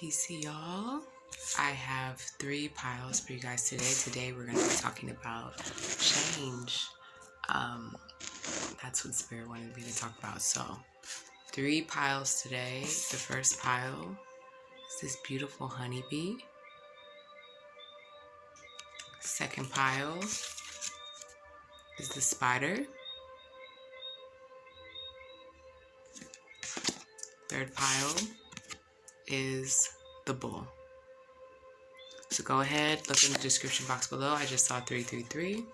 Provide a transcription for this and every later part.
Peace, y'all. I have 3 piles for you guys today. Today we're going to be talking about change. That's what Spirit wanted me to talk about. So, 3 piles today. The first pile is this beautiful honeybee. Second pile is the spider. Third pile is the bull. So go ahead, look in the description box below. I just saw 333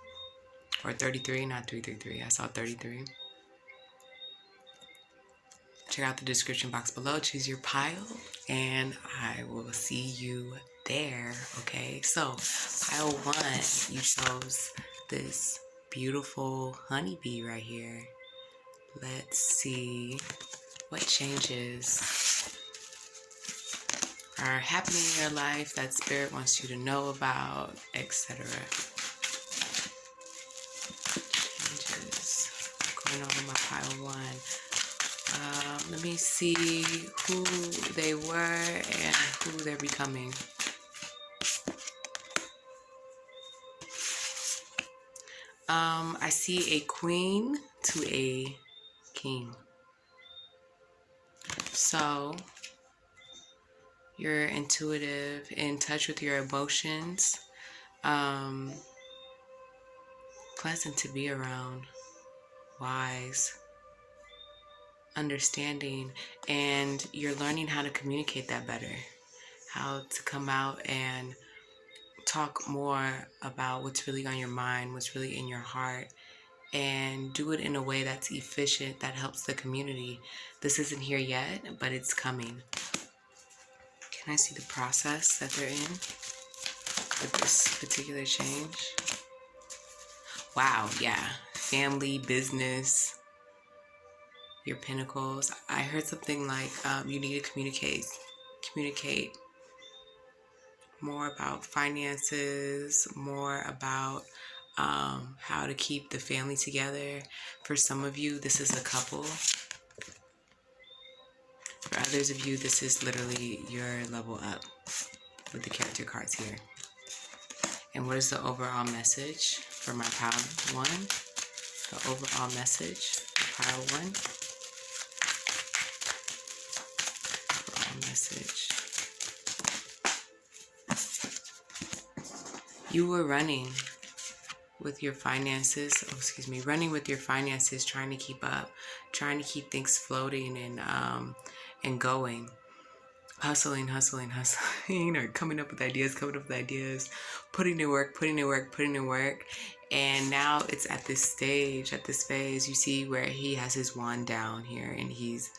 or 33, not 333. I saw 33. Check out the description box below, choose your pile, and I will see you there. Okay, so pile 1, you chose this beautiful honeybee right here. Let's see what changes are happening in your life that Spirit wants you to know about, etc. Changes going on in my pile 1. Let me see who they were and who they're becoming. I see a queen to a king. So you're intuitive, in touch with your emotions, pleasant to be around, wise, understanding, and you're learning how to communicate that better, how to come out and talk more about what's really on your mind, what's really in your heart, and do it in a way that's efficient, that helps the community. This isn't here yet, but it's coming. Can I see the process that they're in with this particular change? Wow, yeah. Family, business, your pinnacles. I heard something like you need to communicate more about finances, more about how to keep the family together. For some of you, this is a couple. For others of you, this is literally your level up with the character cards here. And what is the overall message for my pile 1? The overall message for pile 1. Overall message. You were running with your finances, running with your finances, trying to keep up, trying to keep things floating and going, hustling, or coming up with ideas, putting in work. And now it's at this stage, at this phase, you see where he has his wand down here and he's,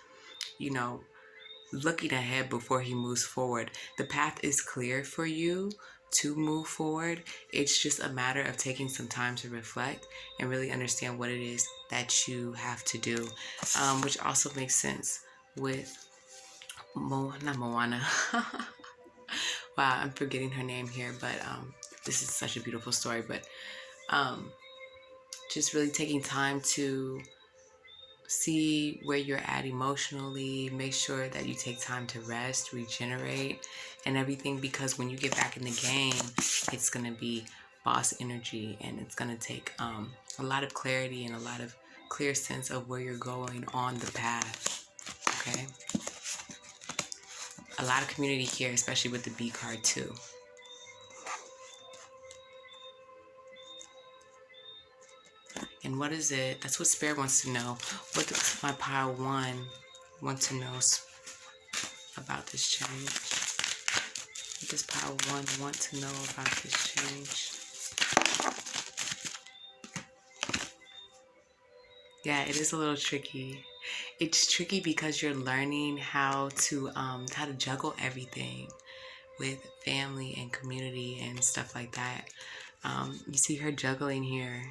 looking ahead before he moves forward. The path is clear for you to move forward. It's just a matter of taking some time to reflect and really understand what it is that you have to do, which also makes sense with not Moana. Wow, I'm forgetting her name here, but this is such a beautiful story. But just really taking time to see where you're at emotionally, make sure that you take time to rest, regenerate, and everything, because when you get back in the game, it's going to be boss energy, and it's going to take a lot of clarity and a lot of clear sense of where you're going on the path, okay? A lot of community here, especially with the B card too. And what is it? That's what Spirit wants to know. What does my pile 1 want to know about this change? What does pile 1 want to know about this change? Yeah, it is a little tricky. It's tricky because you're learning how to juggle everything with family and community and stuff like that. You see her juggling here.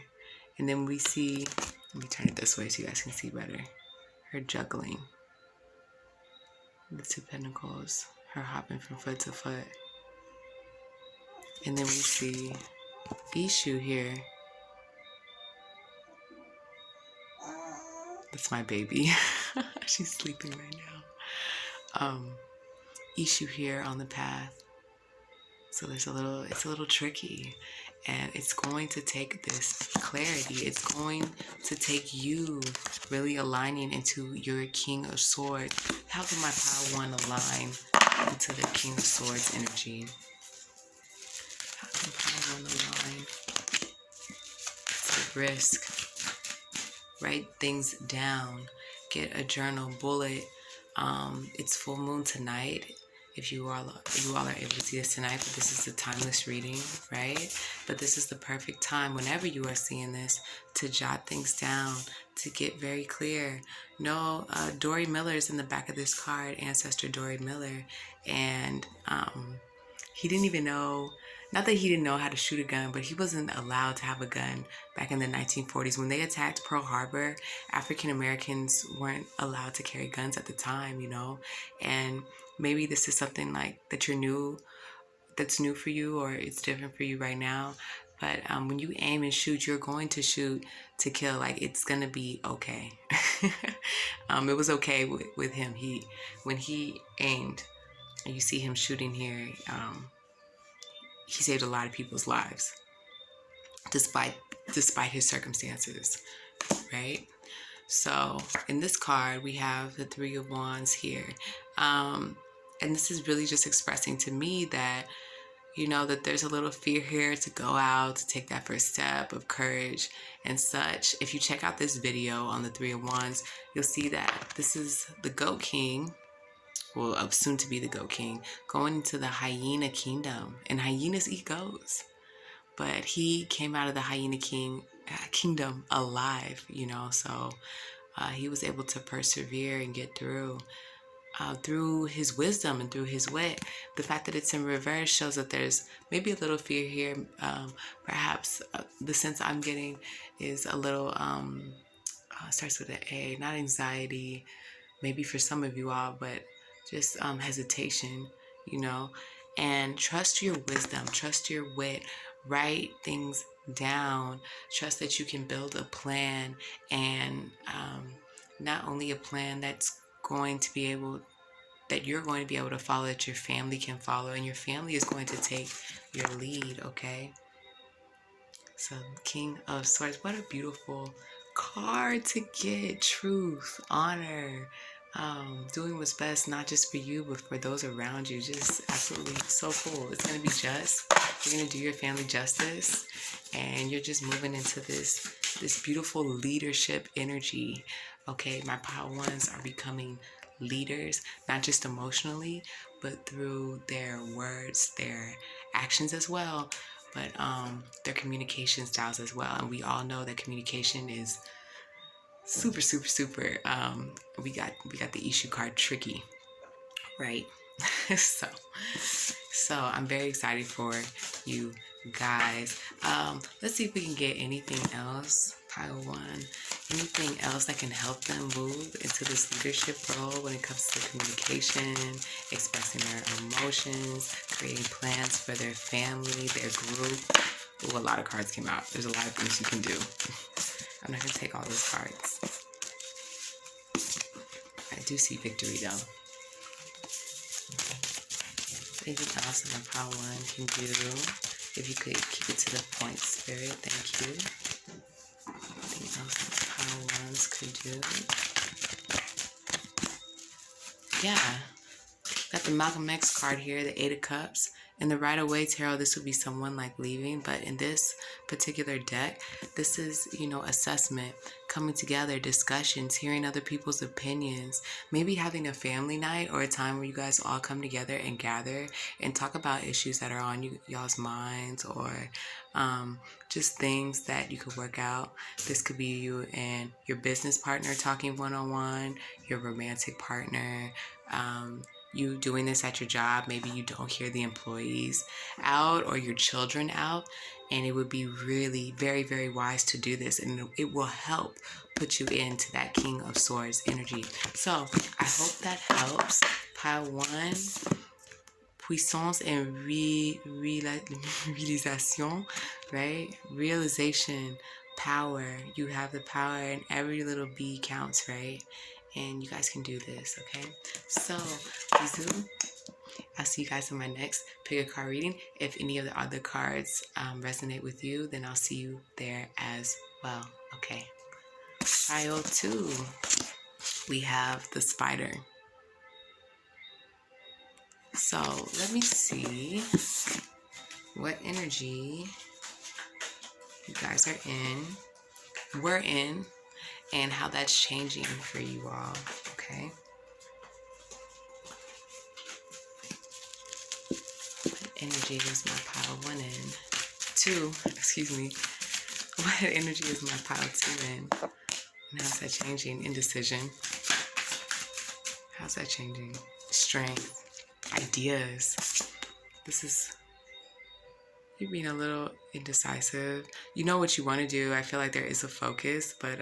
And then we see, let me turn it this way so you guys can see better. Her juggling. The 2 pentacles. Her hopping from foot to foot. And then we see Ishu here. That's my baby. She's sleeping right now. issue here on the path. So it's a little tricky, and it's going to take this clarity. It's going to take you really aligning into your King of Swords. How can my Pile 1 align into the King of Swords energy? How can Pile 1 align? Take risk. Write things down. Get a journal, bullet. It's full moon tonight. If you all are able to see this tonight, but this is a timeless reading, right? But this is the perfect time, whenever you are seeing this, to jot things down, to get very clear. No, Dory Miller is in the back of this card, Ancestor Dory Miller, and he didn't even know, not that he didn't know how to shoot a gun, but he wasn't allowed to have a gun back in the 1940s. When they attacked Pearl Harbor, African Americans weren't allowed to carry guns at the time, and maybe this is something like that's new for you, or it's different for you right now. But when you aim and shoot, you're going to shoot to kill. Like, it's gonna be okay. It was okay with him. When he aimed, and you see him shooting here, he saved a lot of people's lives, despite his circumstances, right? So in this card, we have the Three of Wands here. And this is really just expressing to me that, that there's a little fear here to go out, to take that first step of courage and such. If you check out this video on the Three of Wands, you'll see that this is the Goat King, well, soon to be the Goat King, going into the Hyena Kingdom. And hyenas eat goats. But he came out of the Hyena Kingdom alive, so he was able to persevere and get through his wisdom and through his wit. The fact that it's in reverse shows that there's maybe a little fear here. Perhaps the sense I'm getting is a little, starts with an A, not anxiety, maybe for some of you all, but just hesitation, and trust your wisdom, trust your wit, write things down, trust that you can build a plan, and not only a plan that you're going to be able to follow, that your family can follow, and your family is going to take your lead, okay? So, King of Swords, what a beautiful card to get. Truth, honor, doing what's best, not just for you, but for those around you. Just absolutely so cool. It's going to be just. You're going to do your family justice, and you're just moving into this beautiful leadership energy. Okay, my Pile 1s are becoming leaders, not just emotionally, but through their words, their actions as well, but their communication styles as well. And we all know that communication is super, super, super. We got the issue card tricky, right? So I'm very excited for you guys. Let's see if we can get anything else. Pile 1, anything else that can help them move into this leadership role when it comes to communication, expressing their emotions, creating plans for their family, their group. Ooh, a lot of cards came out. There's a lot of things you can do. I'm not going to take all those cards. I do see victory though. Anything else that my Pile 1 can do? If you could keep it to the point, Spirit, thank you. Anything else that Pile 1s could do? Yeah. Got the Malcolm X card here, the Eight of Cups. In the Rider-Waite Tarot, this would be someone like leaving, but in this particular deck, this is, assessment, coming together, discussions, hearing other people's opinions, maybe having a family night or a time where you guys all come together and gather and talk about issues that are on y'all's minds, or just things that you could work out. This could be you and your business partner talking one-on-one, your romantic partner, you doing this at your job. Maybe you don't hear the employees out or your children out, and it would be really very, very wise to do this, and it will help put you into that King of Swords energy. So I hope that helps. Pile 1, puissance and realisation, right? Realization, power. You have the power, and every little bee counts, right? And you guys can do this, okay? So, bisous. I'll see you guys in my next pick a card reading. If any of the other cards resonate with you, then I'll see you there as well. Okay. Pile 2, we have the spider. So let me see what energy you guys are in, we're in, and how that's changing for you all, okay? What energy is my pile 1 in? 2, excuse me. What energy is my pile 2 in? And how's that changing? Indecision. How's that changing? Strength. Ideas. This is you being a little indecisive. You know what you want to do. I feel like there is a focus, but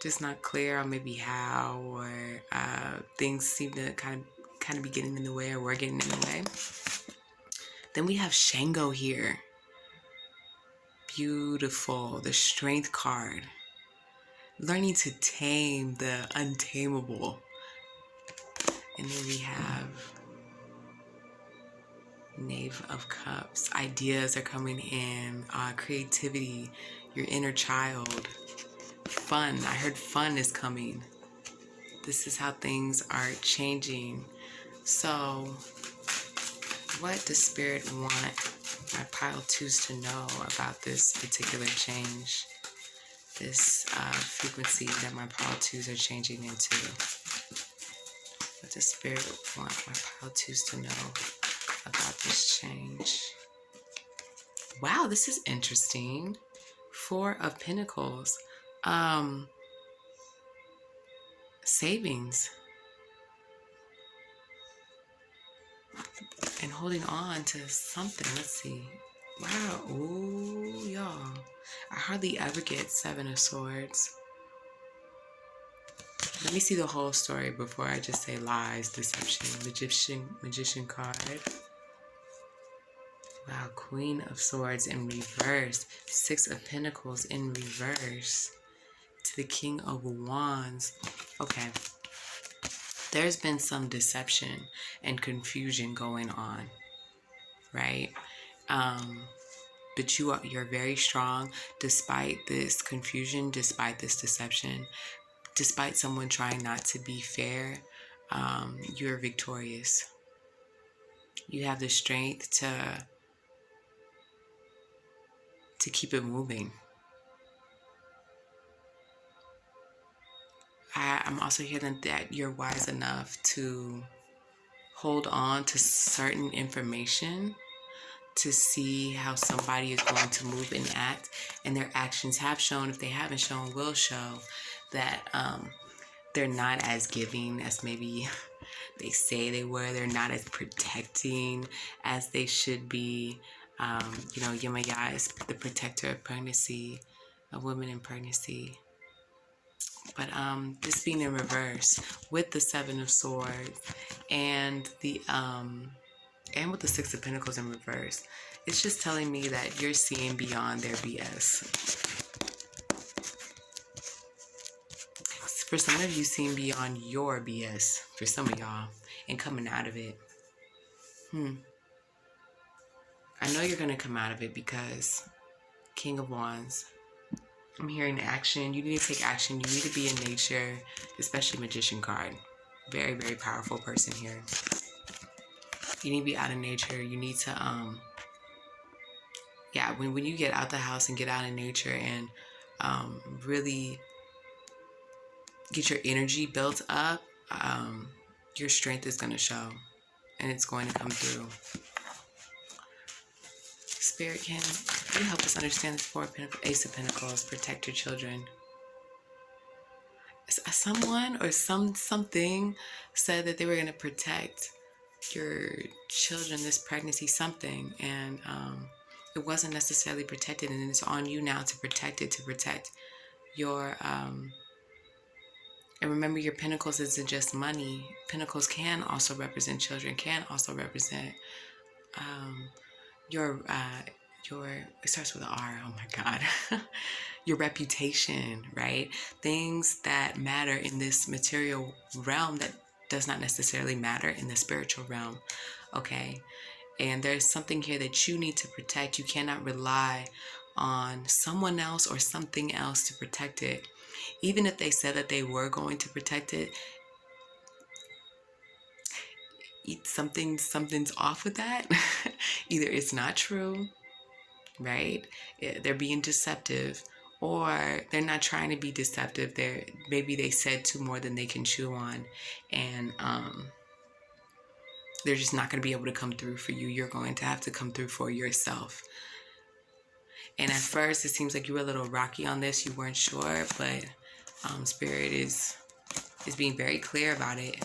just not clear on maybe how, or things seem to kind of be getting in the way, or we're getting in the way. Then we have Shango here. Beautiful. The Strength card. Learning to tame the untamable. And then we have Knave of Cups. Ideas are coming in. Creativity. Your inner child. Fun. I heard fun is coming. This is how things are changing. So, what does Spirit want my pile 2s to know about this particular change? This frequency that my pile 2s are changing into. What does Spirit want my pile 2s to know about this change? Wow, this is interesting. 4 of Pentacles. Savings. And holding on to something. Let's see. Wow. Ooh, y'all. I hardly ever get 7 of Swords. Let me see the whole story before I just say lies, deception. Magician card. Wow, Queen of Swords in reverse. 6 of Pentacles in reverse. To the King of Wands. Okay. There's been some deception and confusion going on, right? But you're very strong despite this confusion, despite this deception, despite someone trying not to be fair. You're victorious. You have the strength to keep it moving. I'm also hearing that you're wise enough to hold on to certain information to see how somebody is going to move and act, and their actions have shown, if they haven't shown, will show that they're not as giving as maybe they say they were. They're not as protecting as they should be. Yemaya is the protector of pregnancy, of women in pregnancy. But this being in reverse with the 7 of Swords and and with the 6 of Pentacles in reverse, it's just telling me that you're seeing beyond their BS. For some of you, seeing beyond your BS, for some of y'all, and coming out of it. I know you're going to come out of it because King of Wands. I'm hearing action. You need to take action. You need to be in nature, especially Magician card. Very, very powerful person here. You need to be out in nature. You need to, when you get out the house and get out in nature and really get your energy built up, your strength is going to show and it's going to come through. Spirit, can you help us understand this 4 of Pentacles, Ace of Pentacles, protect your children? Someone or something said that they were going to protect your children, this pregnancy, something, and it wasn't necessarily protected, and it's on you now to protect it, to protect your and remember, your Pentacles isn't just money. Pentacles can also represent children, can also represent your it starts with an R, oh my God. Your reputation, right? Things that matter in this material realm that does not necessarily matter in the spiritual realm, okay? And there's something here that you need to protect. You cannot rely on someone else or something else to protect it. Even if they said that they were going to protect it, something's off with that. Either it's not true, right? They're being deceptive, or they're not trying to be deceptive. Maybe they said to more than they can chew on, and they're just not going to be able to come through for you. You're going to have to come through for yourself. And at first, it seems like you were a little rocky on this. You weren't sure, but Spirit is being very clear about it,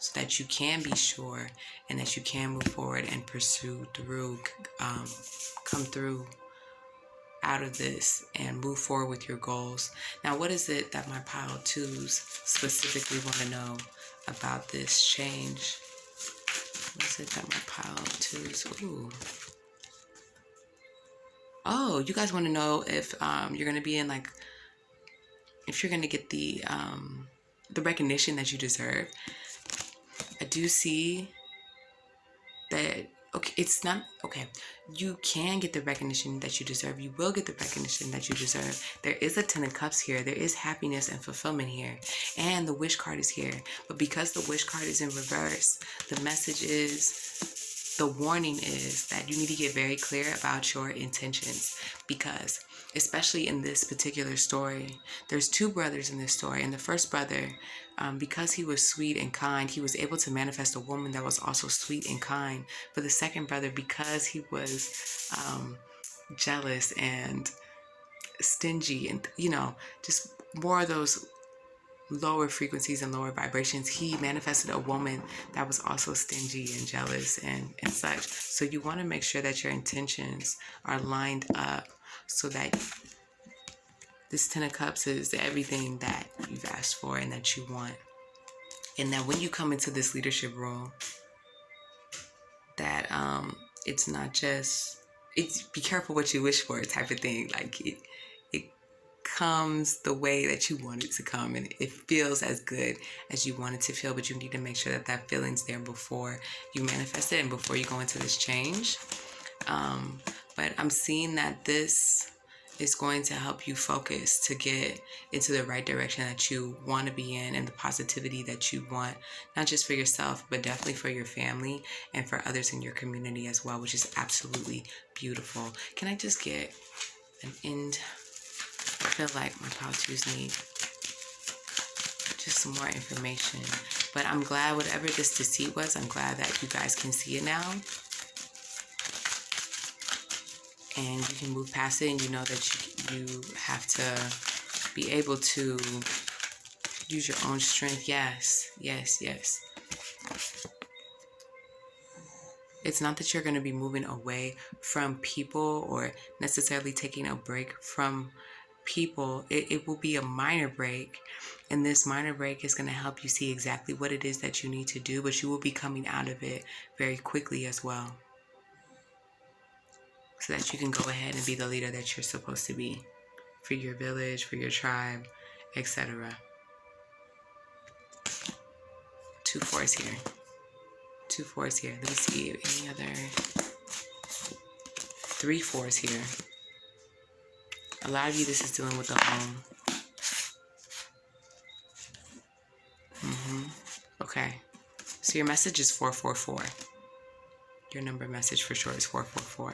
so that you can be sure and that you can move forward and pursue through, come through out of this and move forward with your goals. Now, what is it that my pile twos specifically want to know about this change? What is it that my pile twos? Ooh. Oh, you guys want to know if you're going to be in, like, if you're going to get the recognition that you deserve. I do see that, okay, it's not, okay, you can get the recognition that you deserve. You will get the recognition that you deserve. There is a 10 of Cups here. There is happiness and fulfillment here. And the Wish card is here. But because the Wish card is in reverse, the message is, the warning is that you need to get very clear about your intentions, because especially in this particular story, there's two brothers in this story. And the first brother, because he was sweet and kind, he was able to manifest a woman that was also sweet and kind. For the second brother, because he was jealous and stingy and, just more of those lower frequencies and lower vibrations, he manifested a woman that was also stingy and jealous and such. So you want to make sure that your intentions are lined up, so that this 10 of Cups is everything that you've asked for and that you want. And that when you come into this leadership role, that it's not just, it's be careful what you wish for type of thing. Like it comes the way that you want it to come, and it feels as good as you want it to feel, but you need to make sure that that feeling's there before you manifest it and before you go into this change. But I'm seeing that this is going to help you focus to get into the right direction that you want to be in, and the positivity that you want, not just for yourself, but definitely for your family and for others in your community as well, which is absolutely beautiful. Can I just get an end? I feel like my pile twos need just some more information. But I'm glad whatever this deceit was, I'm glad that you guys can see it now. And you can move past it, and you know that you have to be able to use your own strength. Yes, yes, yes. It's not that you're going to be moving away from people or necessarily taking a break from people. It will be a minor break, and this minor break is going to help you see exactly what it is that you need to do, but you will be coming out of it very quickly as well, so that you can go ahead and be the leader that you're supposed to be for your village, for your tribe, etc. 2 4s here. 2 4s here. Let me see any other 3 4s here. A lot of you, this is dealing with the home. Okay. So your message is 444. Your number message for sure is 444.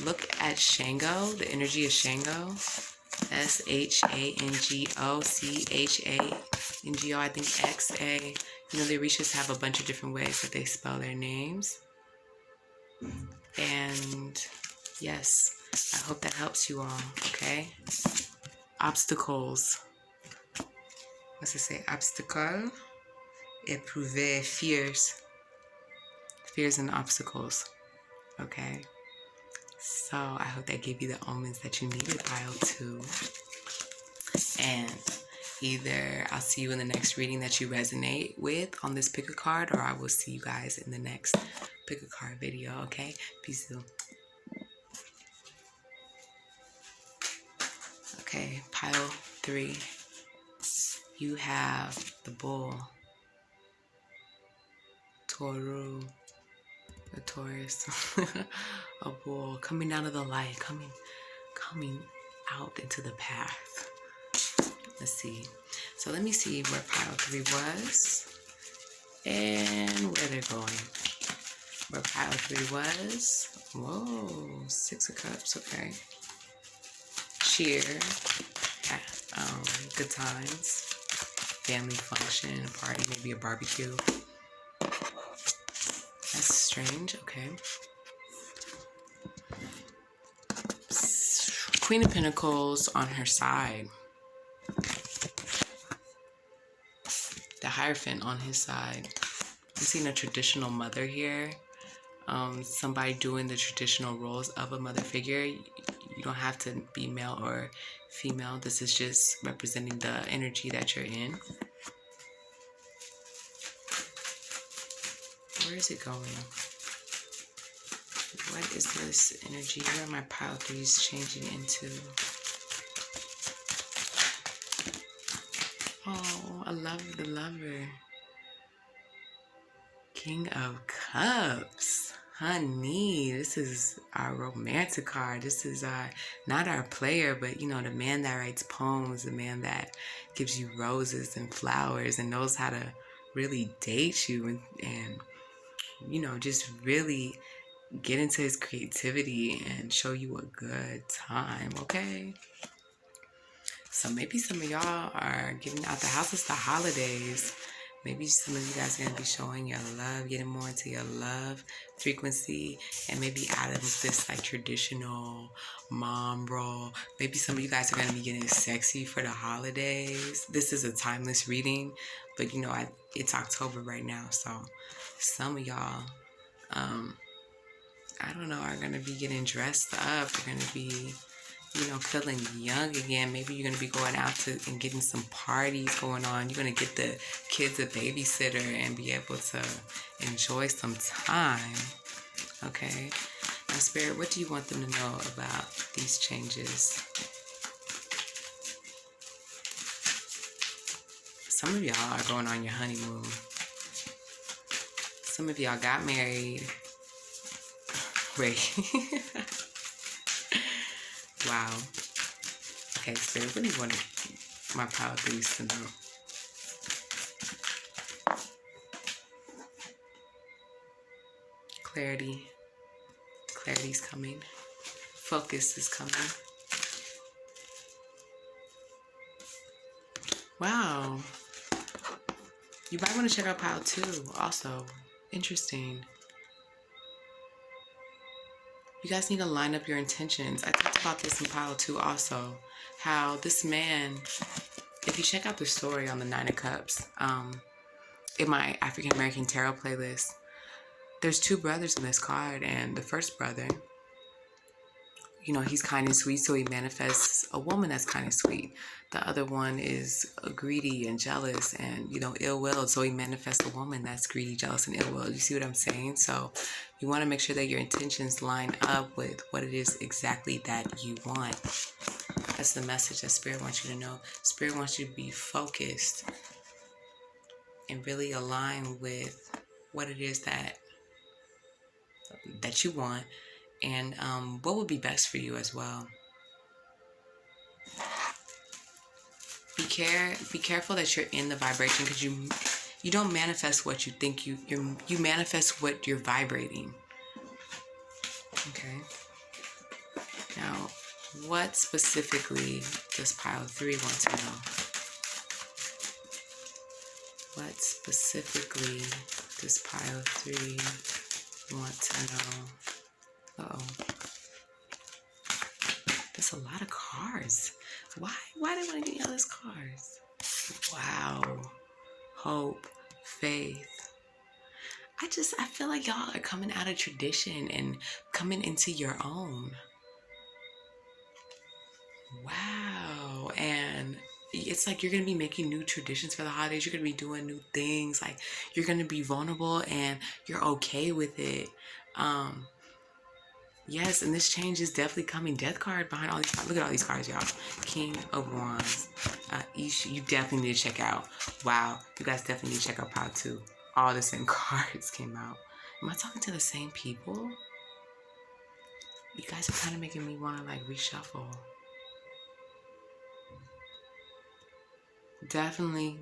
Look at Shango, the energy of Shango. Shango, Chango. I think XA. The Orishas have a bunch of different ways that they spell their names. And yes, I hope that helps you all, okay? Obstacles. What's it say? Obstacle. Éprouver, fears. Fears and obstacles, okay? So I hope that gave you the omens that you needed, pile 2. And either I'll see you in the next reading that you resonate with on this pick a card, or I will see you guys in the next pick a card video, okay? Peace out. Okay, pile 3. you have the bull, Toru, the Taurus, a bull coming out of the light, coming out into the path. Let's see. So let me see where pile 3 was and where they're going. Where pile 3 was. Whoa, 6 of Cups. Okay. Cheer. Good times. Family function, party, maybe a barbecue. That's strange. Okay. Queen of Pentacles on her side. The Hierophant on his side. I'm seeing a traditional mother here. Somebody doing the traditional roles of a mother figure. You don't have to be male or female. This is just representing the energy that you're in. Where is it going? What is this energy? Where are my pile 3s changing into? Oh, I love the Lover. King of Cups. Honey, this is our romantic card. This is not our player, but you know, the man that writes poems, the man that gives you roses and flowers and knows how to really date you and you know, just really get into his creativity and show you a good time, okay? So maybe some of y'all are getting out the house. It's the holidays. Maybe some of you guys are going to be showing your love, getting more into your love frequency, and maybe out of this like traditional mom role. Maybe some of you guys are going to be getting sexy for the holidays. This is a timeless reading, but you know, it's October right now, so some of y'all, I don't know, are going to be getting dressed up. They're going to be, you know, feeling young again. Maybe you're going to be going out and getting some parties going on. You're going to get the kids a babysitter and be able to enjoy some time. Okay? Now, Spirit, what do you want them to know about these changes? Some of y'all are going on your honeymoon. Some of y'all got married. Wait. Wow. Okay, Spirit, what do you want my pile 3s to know? Clarity. Clarity's coming. Focus is coming. Wow. You might want to check out pile 2 also. Interesting. You guys need to line up your intentions. I talked about this in pile 2 also. How this man, if you check out the story on the 9 of Cups, in my African American Tarot playlist, there's 2 brothers in this card, and the first brother, you know, he's kind and sweet, so he manifests a woman that's kind and sweet. The other one is greedy and jealous and, you know, ill-willed, so he manifests a woman that's greedy, jealous, and ill-willed. You see what I'm saying? So you want to make sure that your intentions line up with what it is exactly that you want. That's the message that Spirit wants you to know. Spirit wants you to be focused and really align with what it is that you want, and what would be best for you as well. Be careful that you're in the vibration, because you don't manifest what you think you manifest what you're vibrating. Okay. Now, what specifically does pile 3 want to know? What specifically does pile 3 want to know? Uh-oh. There's a lot of cards. Why do I want to get all these cards? Wow. Hope. Faith. I feel like y'all are coming out of tradition and coming into your own. Wow. And it's like you're going to be making new traditions for the holidays. You're going to be doing new things. Like, you're going to be vulnerable and you're okay with it. Yes, and this change is definitely coming. Death card behind all these cards. Look at all these cards, y'all. King of Wands. You definitely need to check out. Wow, you guys definitely need to check out Pile 2. All the same cards came out. Am I talking to the same people? You guys are kind of making me want to like reshuffle. Definitely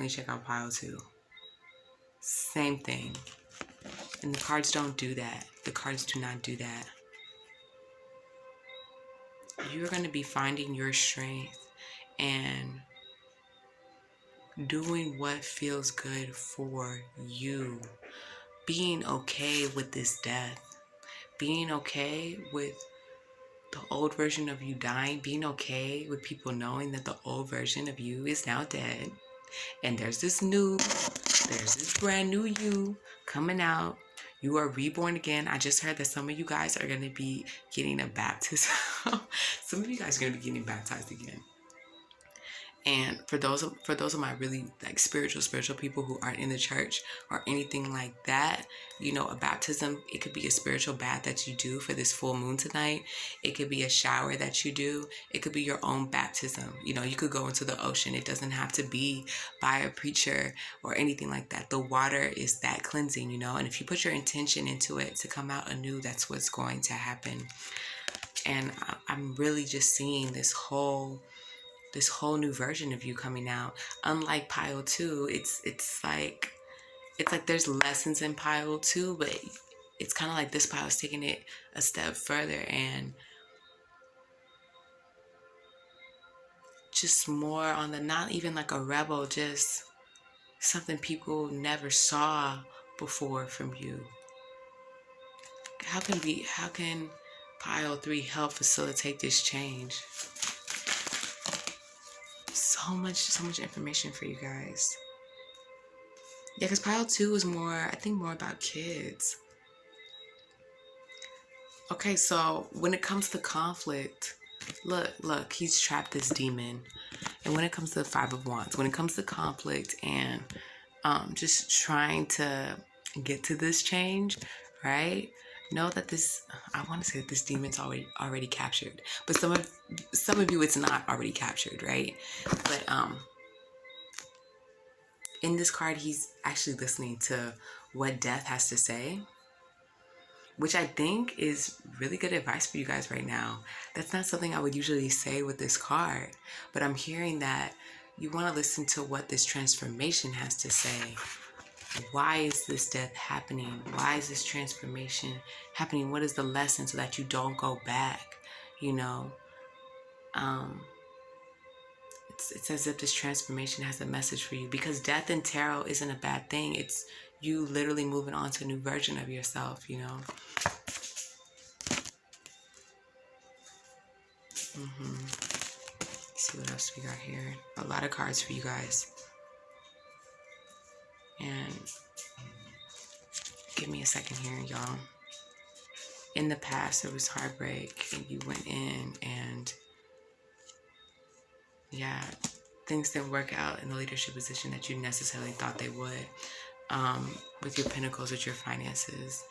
check out Pile 2. Same thing. And the cards don't do that. The cards do not do that. You're going to be finding your strength and doing what feels good for you. Being okay with this death. Being okay with the old version of you dying. Being okay with people knowing that the old version of you is now dead. And there's this brand new you coming out. You are reborn again. I just heard that some of you guys are going to be getting a baptism. Some of you guys are going to be getting baptized again. And for those of my really like spiritual people who aren't in the church or anything like that, you know, a baptism, it could be a spiritual bath that you do for this full moon tonight. It could be a shower that you do. It could be your own baptism. You know, you could go into the ocean. It doesn't have to be by a preacher or anything like that. The water is that cleansing, you know, and if you put your intention into it to come out anew, that's what's going to happen. And I'm really just seeing this whole new version of you coming out. Unlike Pile 2, it's like there's lessons in Pile 2, but it's kind of like this pile is taking it a step further and just more on the, not even like a rebel, just something people never saw before from you. How can Pile 3 help facilitate this change? So much information for you guys. Yeah, because Pile 2 is more about kids. Okay, so when it comes to conflict, look, he's trapped this demon. And when it comes to the Five of Wands, when it comes to conflict and just trying to get to this change, right? Know that I want to say that this demon's already captured. But some of you, it's not already captured, right? But in this card, he's actually listening to what death has to say, which I think is really good advice for you guys right now. That's not something I would usually say with this card, but I'm hearing that you want to listen to what this transformation has to say. Why is this death happening? Why is this transformation happening? What is the lesson so that you don't go back? You know, it's as if this transformation has a message for you, because death in tarot isn't a bad thing. It's you literally moving on to a new version of yourself, you know. Let's see what else we got here. A lot of cards for you guys. And give me a second here, y'all. In the past, there was heartbreak, and you went in, and yeah, things didn't work out in the leadership position that you necessarily thought they would. With your pentacles, with your finances,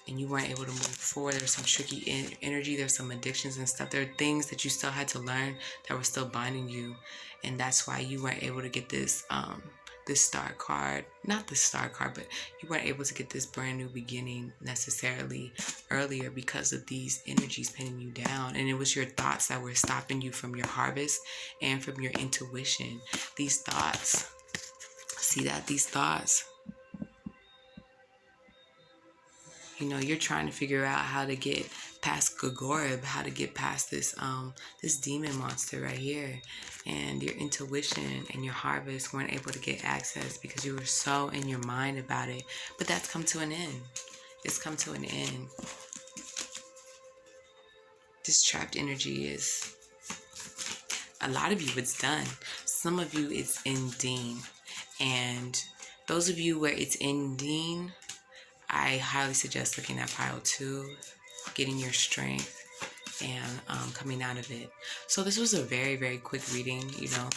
and you weren't able to move forward. There was some tricky energy. There's some addictions and stuff. There are things that you still had to learn that were still binding you, and that's why you weren't able to get this star card. Not the star card, but you weren't able to get this brand new beginning necessarily earlier because of these energies pinning you down. And it was your thoughts that were stopping you from your harvest and from your intuition. These thoughts, see that? These thoughts, you know, you're trying to figure out how to get past Gagorib, how to get past this this demon monster right here. And your intuition and your harvest weren't able to get access because you were so in your mind about it. But that's come to an end. It's come to an end. This trapped energy is, a lot of you, it's done. Some of you, it's ending. And those of you where it's ending, I highly suggest looking at Pile 2, getting your strength, and coming out of it. So this was a very, very quick reading, you know.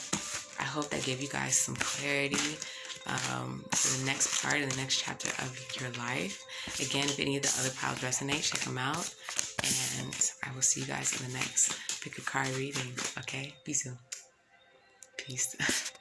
I hope that gave you guys some clarity. for the next part in the next chapter of your life. Again, if any of the other piles resonate, check them out. And I will see you guys in the next pick a card reading. Okay? Be soon. Peace.